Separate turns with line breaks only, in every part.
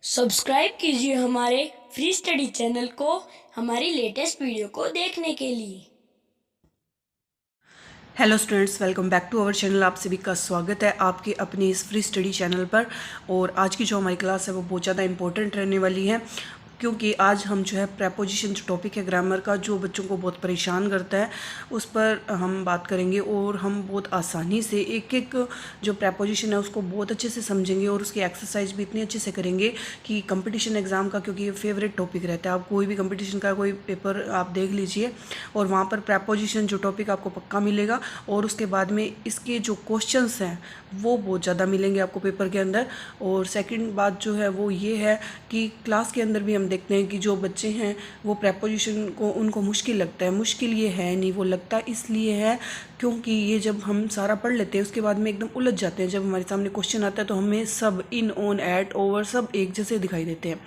Subscribe कीजिए हमारे free study channel को हमारी लेटेस्ट वीडियो को देखने के लिए।
Hello students, welcome back to our channel. आप सभी का स्वागत है आपके अपने इस फ्री स्टडी चैनल पर। और आज की जो हमारी क्लास है वो बहुत ज़्यादा इंपॉर्टेंट रहने वाली है, क्योंकि आज हम जो है प्रेपोजिशन जो टॉपिक है ग्रामर का, जो बच्चों को बहुत परेशान करता है, उस पर हम बात करेंगे। और हम बहुत आसानी से एक एक जो प्रेपोजिशन है उसको बहुत अच्छे से समझेंगे और उसकी एक्सरसाइज भी इतनी अच्छे से करेंगे कि कंपटीशन एग्ज़ाम का, क्योंकि ये फेवरेट टॉपिक रहता है, आप कोई भी कंपटीशन का कोई पेपर आप देख लीजिए और वहाँ पर प्रेपोजिशन जो टॉपिक आपको पक्का मिलेगा। और उसके बाद में इसके जो क्वेश्चंस हैं वो बहुत ज़्यादा मिलेंगे आपको पेपर के अंदर। और सेकंड बात जो है वो ये है कि क्लास के अंदर भी हम देखते हैं कि जो बच्चे हैं वो प्रेपोजिशन को उनको मुश्किल लगता है। मुश्किल ये है नहीं, वो लगता इसलिए है क्योंकि ये जब हम सारा पढ़ लेते हैं उसके बाद में एकदम उलझ जाते हैं। जब हमारे सामने क्वेश्चन आता है तो हमें सब इन, ऑन, एट, ओवर सब एक जैसे दिखाई देते हैं।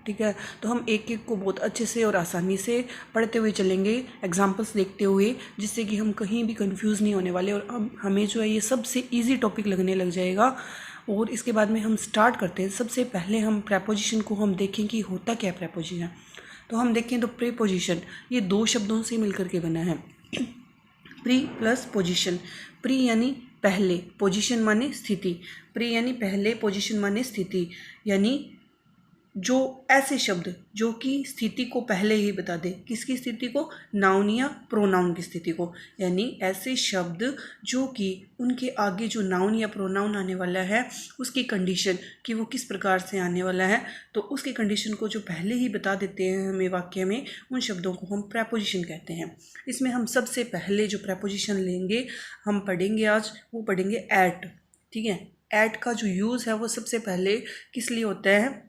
ठीक है, तो हम एक एक को बहुत अच्छे से और आसानी से पढ़ते हुए चलेंगे, एग्जाम्पल्स देखते हुए, जिससे कि हम कहीं भी कंफ्यूज नहीं होने वाले और अब हमें जो है ये सबसे इजी टॉपिक लगने लग जाएगा। और इसके बाद में हम स्टार्ट करते हैं। सबसे पहले हम प्रेपोजिशन को हम देखें कि होता क्या प्रेपोजिशन। तो हम देखें तो प्रीपोजिशन ये दो शब्दों से मिलकर के बना है, प्री प्लस पोजिशन। प्री यानी पहले, पोजिशन माने स्थिति। प्री यानी पहले, पोजिशन माने स्थिति, यानी जो ऐसे शब्द जो कि स्थिति को पहले ही बता दे। किसकी स्थिति को? नाउन या प्रोनाउन की स्थिति को। यानी ऐसे शब्द जो कि उनके आगे जो नाउन या प्रोनाउन आने वाला है उसकी कंडीशन कि वो किस प्रकार से आने वाला है, तो उसकी कंडीशन को जो पहले ही बता देते हैं हमें वाक्य में, उन शब्दों को हम प्रेपोजिशन कहते हैं। इसमें हम सबसे पहले जो प्रेपोजिशन लेंगे, हम पढ़ेंगे आज, वो पढ़ेंगे एट। ठीक है, एट का जो यूज़ है वो सबसे पहले किस लिए होता है,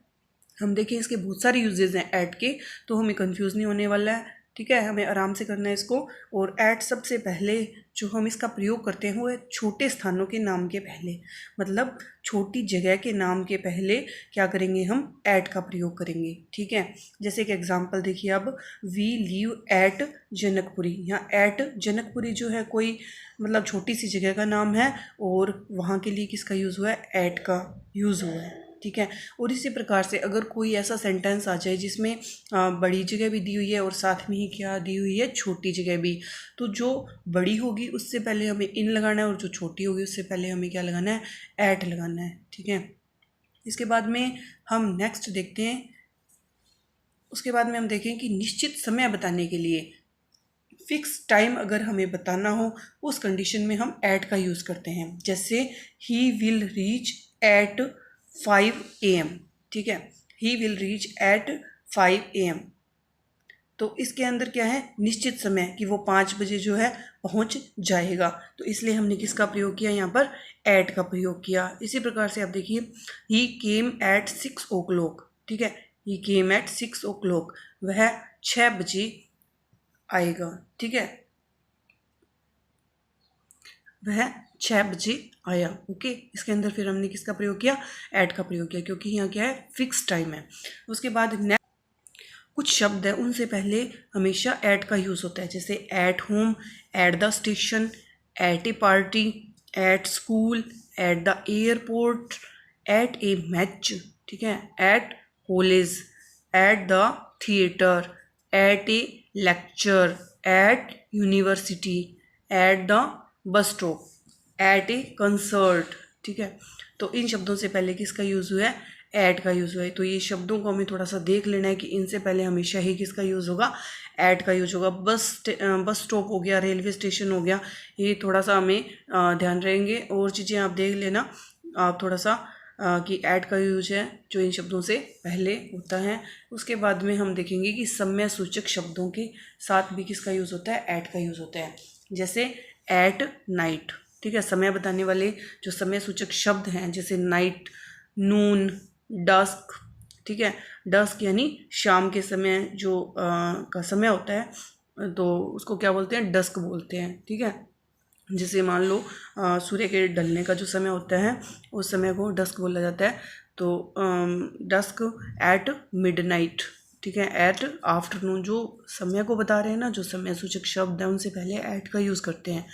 हम देखें इसके बहुत सारे यूजेस हैं ऐट के, तो हमें कंफ्यूज नहीं होने वाला है। ठीक है, हमें आराम से करना है इसको। और ऐट सबसे पहले जो हम इसका प्रयोग करते हैं वो है छोटे स्थानों के नाम के पहले, मतलब छोटी जगह के नाम के पहले क्या करेंगे, हम ऐट का प्रयोग करेंगे। ठीक है, जैसे कि एग्जांपल देखिए, अब वी लीव एट जनकपुरी। यहाँ एट जनकपुरी जो है कोई मतलब छोटी सी जगह का नाम है और वहाँ के लिए किसका यूज़ हुआ है, ऐट का यूज़ हुआ है। ठीक है, और इसी प्रकार से अगर कोई ऐसा सेंटेंस आ जाए जिसमें बड़ी जगह भी दी हुई है और साथ में ही क्या दी हुई है, छोटी जगह भी, तो जो बड़ी होगी उससे पहले हमें इन लगाना है और जो छोटी होगी उससे पहले हमें क्या लगाना है, ऐट लगाना है। ठीक है, इसके बाद में हम नेक्स्ट देखते हैं। उसके बाद में हम देखें कि निश्चित समय बताने के लिए, फिक्स टाइम अगर हमें बताना हो, उस कंडीशन में हम ऐट का यूज़ करते हैं। जैसे he will reach at 5 AM। ठीक है, he will reach at 5 AM। तो इसके अंदर क्या है, निश्चित समय कि वो 5 बजे जो है पहुंच जाएगा, तो इसलिए हमने किसका प्रयोग किया, यहाँ पर एट का प्रयोग किया। इसी प्रकार से आप देखिए, ही केम एट 6 o'clock। ठीक है, ही केम एट 6 o'clock, वह 6 बजे आएगा। ठीक है, वह 6 बजे आया। ओके, इसके अंदर फिर हमने किसका प्रयोग किया, ऐट का प्रयोग किया, क्योंकि यहाँ क्या है, फिक्स टाइम है। उसके बाद कुछ शब्द है उनसे पहले हमेशा ऐट का यूज़ होता है, जैसे at home, at the station, at a party, at school, at the airport, at a match. ठीक है, at college, at the theatre, at a lecture, at university, at the bus stop, at a concert. ठीक है, तो इन शब्दों से पहले किसका use हुआ है, ऐट का यूज़ हुआ है। तो ये शब्दों को हमें थोड़ा सा देख लेना है कि इनसे पहले हमेशा ही किसका यूज़ होगा, ऐट का यूज़ होगा। बस स्टॉप हो गया, रेलवे स्टेशन हो गया, ये थोड़ा सा हमें ध्यान रहेंगे। और चीज़ें आप देख लेना आप थोड़ा सा कि ऐट का यूज है जो इन शब्दों से पहले होता है। उसके बाद में हम देखेंगे कि समय सूचक शब्दों के साथ भी किसका यूज़ होता है, ऐट का यूज़ होता है। जैसे एट नाइट। ठीक है, समय बताने वाले जो समय सूचक शब्द हैं, जैसे नाइट, नून, डस्क। ठीक है, डस्क यानी शाम के समय जो का समय होता है, तो उसको क्या बोलते हैं, डस्क बोलते हैं। ठीक है, जैसे मान लो सूर्य के ढलने का जो समय होता है उस समय को डस्क बोला जाता है। तो डस्क एट मिडनाइट। ठीक है, एट आफ्टरनून, जो समय को बता रहे हैं ना, जो समय सूचक शब्द है उनसे पहले एट का यूज़ करते हैं।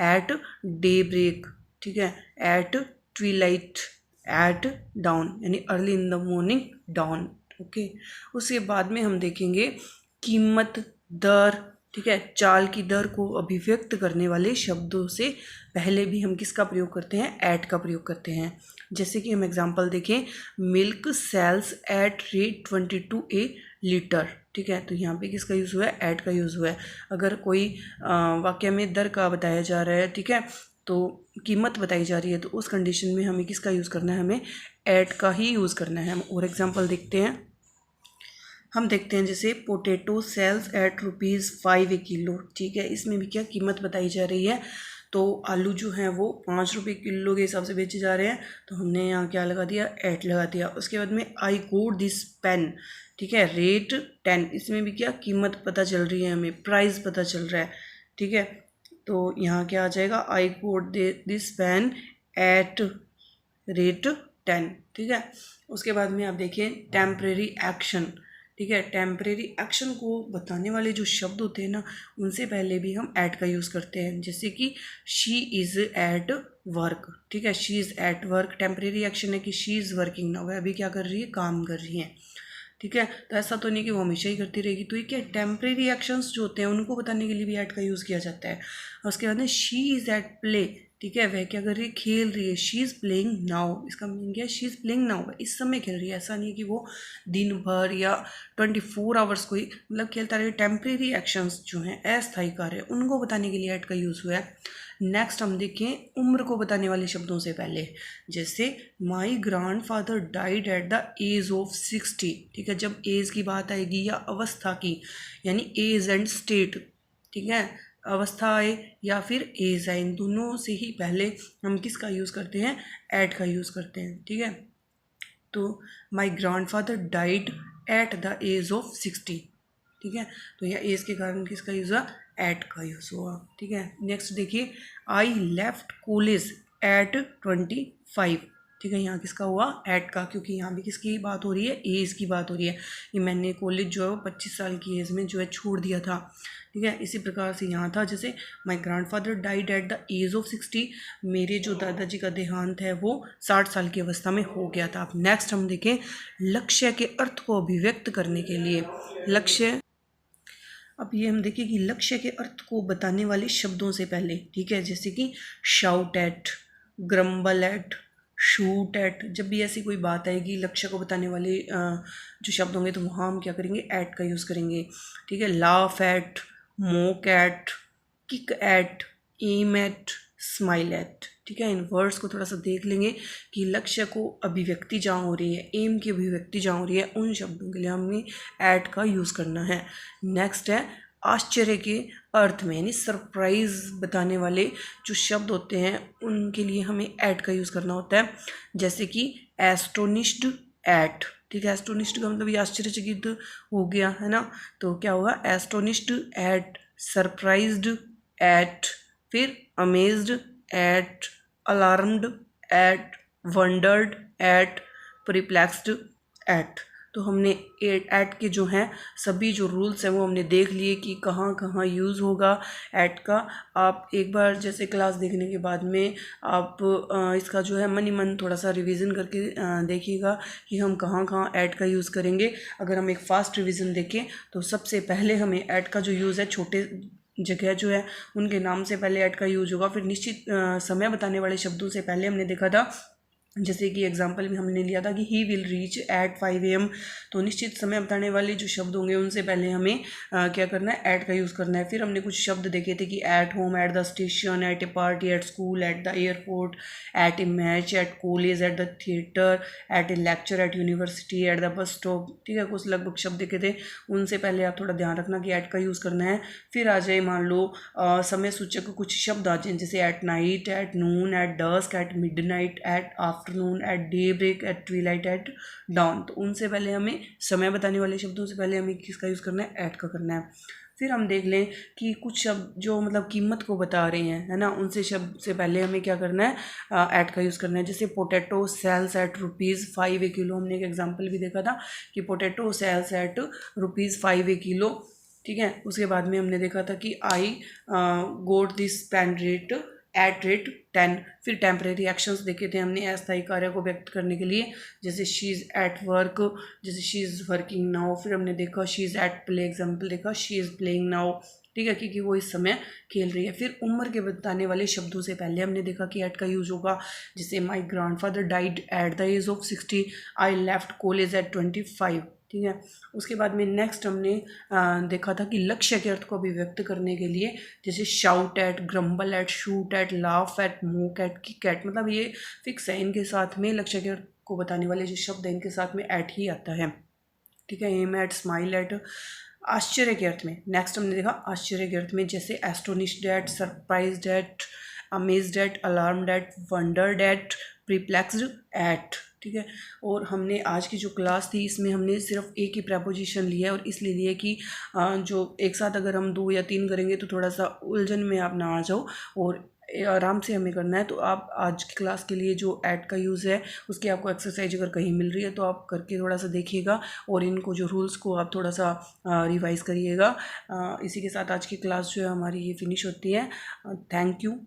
At daybreak. ठीक है, एट ट्वीलाइट, एट डाउन, यानी early in the morning dawn. Okay, उसके बाद में हम देखेंगे कीमत, दर, ठीक है। चाल की दर को अभिव्यक्त करने वाले शब्दों से पहले भी हम किसका प्रयोग करते हैं, एट का प्रयोग करते हैं। जैसे कि हम एग्जांपल देखें, milk sells at rate 22 a litre, ठीक है। तो यहाँ पे किसका यूज़ हुआ है, एट का यूज़ हुआ है। अगर कोई वाक्य में दर का बताया जा रहा है, ठीक है, तो कीमत बताई जा रही है, तो उस कंडीशन में हमें किसका यूज़ करना है, हमें एट का ही यूज़ करना है। हम और एग्जांपल देखते हैं। हम देखते हैं जैसे पोटैटो सेल्स एट ₹5 ए किलो, ठीक है। इसमें भी क्या कीमत बताई जा रही है, तो आलू जो हैं वो 5 रुपये किलो के हिसाब से बेचे जा रहे हैं, तो हमने यहाँ क्या लगा दिया, एट लगा दिया। उसके बाद में आई गोट दिस पेन, ठीक है, रेट 10, इसमें भी क्या कीमत पता चल रही है, हमें प्राइस पता चल रहा है, ठीक है। तो यहाँ क्या आ जाएगा, I got this pen at rate 10, ठीक है। उसके बाद में आप देखिए टेम्परेरी एक्शन, ठीक है। टेम्परेरी एक्शन को बताने वाले जो शब्द होते हैं ना, उनसे पहले भी हम एट का यूज़ करते हैं। जैसे कि शी इज़ एट वर्क, ठीक है, she is at work. Temporary action है कि शी इज़ वर्किंग ना, वह अभी क्या कर रही है, काम कर रही है, ठीक है। तो ऐसा तो नहीं कि वो हमेशा ही करती रहेगी। तो ये क्या, टेम्परेरी एक्शंस जो होते हैं उनको बताने के लिए भी एट का यूज़ किया जाता है। और उसके बाद में शी इज़ एट प्ले, ठीक है, वह क्या कर रही है, खेल रही है। शी इज़ प्लेइंग नाउ, इसका मीनिंग क्या है, शी इज़ प्लेइंग नाउ, इस समय खेल रही है। ऐसा नहीं है कि वो दिन भर या 24 आवर्स कोई मतलब खेलता रहे। टेम्परेरी एक्शंस जो हैं, अस्थायी कार्य, उनको बताने के लिए एट का यूज़ हुआ है। नेक्स्ट हम देखें उम्र को बताने वाले शब्दों से पहले, जैसे my grandfather died at the age of 60, ठीक है। जब एज की बात आएगी या अवस्था की, यानी एज एंड स्टेट, ठीक है, अवस्था आए या फिर एज आए, इन दोनों से ही पहले हम किसका यूज़ करते हैं, एट का यूज़ करते हैं, ठीक है। तो my grandfather died at the age of 60, ठीक है। तो यह एज के कारण किसका यूज़ हुआ, एट का यूज़ हुआ, ठीक है। नेक्स्ट देखिए, आई लेफ्ट कॉलेज एट 25, ठीक है। यहाँ किसका हुआ, एट का, क्योंकि यहाँ भी किसकी बात हो रही है, एज की बात हो रही है कि मैंने कॉलेज जो है वो 25 साल की एज में जो है छोड़ दिया था, ठीक है। इसी प्रकार से यहाँ था, जैसे my grandfather died at the age of 60, मेरे जो दादाजी का देहांत है वो 60 साल की अवस्था में हो गया था। अब नेक्स्ट हम देखें लक्ष्य के अर्थ को अभिव्यक्त करने के लिए लक्ष्य। अब ये हम देखिए कि लक्ष्य के अर्थ को बताने वाले शब्दों से पहले, ठीक है, जैसे कि shout at, grumble at, shoot at, जब भी ऐसी कोई बात आएगी लक्ष्य को बताने वाले जो शब्द होंगे, तो वहाँ हम क्या करेंगे, एट का यूज़ करेंगे, ठीक है। Laugh at, mock at, kick at, aim at, smile at, ठीक है। इन वर्ड्स को थोड़ा सा देख लेंगे कि लक्ष्य को अभिव्यक्ति जहाँ हो रही है, एम की अभिव्यक्ति जहाँ हो रही है, उन शब्दों के लिए हमें एट का यूज़ करना है। नेक्स्ट है आश्चर्य के अर्थ में, यानी सरप्राइज बताने वाले जो शब्द होते हैं उनके लिए हमें एट का यूज़ करना होता है। जैसे कि एस्टोनिश्ड एट, ठीक है। एस्टोनिश्ड का मतलब ये आश्चर्यचकित हो गया, है ना। तो क्या होगा, एस्टोनिश्ड एट, सरप्राइज्ड एट, फिर amazed at, alarmed at, wondered at, perplexed at. तो हमने एट के जो हैं सभी जो रूल्स हैं वो हमने देख लिए कि कहाँ कहाँ यूज़ होगा एट का। आप एक बार जैसे क्लास देखने के बाद में आप इसका जो है मन ही मन थोड़ा सा रिवीजन करके देखिएगा कि हम कहाँ कहाँ एट का यूज़ करेंगे। अगर हम एक फास्ट रिवीजन देखें तो सबसे पहले हमें एट का जो यूज़ है, छोटे जगह जो है उनके नाम से पहले एट का यूज होगा। फिर निश्चित समय बताने वाले शब्दों से पहले हमने देखा था, जैसे कि एग्जांपल भी हमने लिया था कि he will reach at 5 AM, तो निश्चित समय बताने वाले जो शब्द होंगे उनसे पहले हमें क्या करना है, एट का यूज़ करना है। फिर हमने कुछ शब्द देखे थे कि at home, at the station, at a party, at school, at the airport, at a match, at college, at the theatre, at a lecture, at university, at the bus stop, ठीक है। कुछ लगभग शब्द देखे थे, उनसे पहले आप थोड़ा ध्यान रखना कि एट का यूज़ करना है। फिर आ जाए मान लो समय सूचक कुछ शब्द आ जाए, जैसे at night, at noon, at dusk, at midnight, at afternoon, at daybreak, at twilight, at dawn. तो उनसे पहले हमें समय बताने वाले शब्दों से पहले हमें किसका यूज़ करना है, एट का करना है। फिर हम देख लें कि कुछ शब्द जो मतलब कीमत को बता रहे हैं, है ना, उनसे शब्द से पहले हमें क्या करना है, एट का यूज़ करना है। जैसे पोटैटो सेल्स एट ₹5 ए किलो, हमने एक एग्जांपल भी देखा था कि पोटैटो सेल्स एट ₹5 ए किलो, ठीक है। उसके बाद में हमने देखा था कि आई गोट दिस पेन रेट @10। फिर टेम्परेरी एक्शंस देखे थे हमने अस्थायी कार्य को व्यक्त करने के लिए, जैसे शी इज़ एट वर्क, जैसे शी इज़ वर्किंग नाउ। फिर हमने देखा she is at play, example देखा शी इज़ प्लेइंग नाउ, ठीक है, क्योंकि वो इस समय खेल रही है। फिर उम्र के बताने वाले शब्दों से पहले हमने देखा कि एट का यूज होगा, जैसे my grandfather died at the age of 60, I left college at 25, ठीक है। उसके बाद में नेक्स्ट हमने देखा था कि लक्ष्य के अर्थ को अभिव्यक्त करने के लिए, जैसे shout at, grumble at, shoot at, laugh at, mock at, kick at, मतलब ये फिक्स है, इनके साथ में लक्ष्य के अर्थ को बताने वाले जो शब्द हैं इनके साथ में एट ही आता है, ठीक है। Aim at, smile at. आश्चर्य के अर्थ में नेक्स्ट हमने देखा आश्चर्य के अर्थ में, जैसे astonished at, surprised at, amazed at, alarmed at, wondered at, perplexed at, ठीक है। और हमने आज की जो क्लास थी इसमें हमने सिर्फ एक ही प्रपोजिशन लिया है, और इसलिए लिए कि जो एक साथ अगर हम 2 या 3 करेंगे तो थोड़ा सा उलझन में आप ना आ जाओ, और आराम से हमें करना है। तो आप आज की क्लास के लिए जो ऐट का यूज़ है उसकी आपको एक्सरसाइज अगर कहीं मिल रही है तो आप करके थोड़ा सा देखिएगा, और इनको जो रूल्स को आप थोड़ा सा रिवाइज करिएगा। इसी के साथ आज की क्लास जो है हमारी ये फिनिश होती है। Thank you.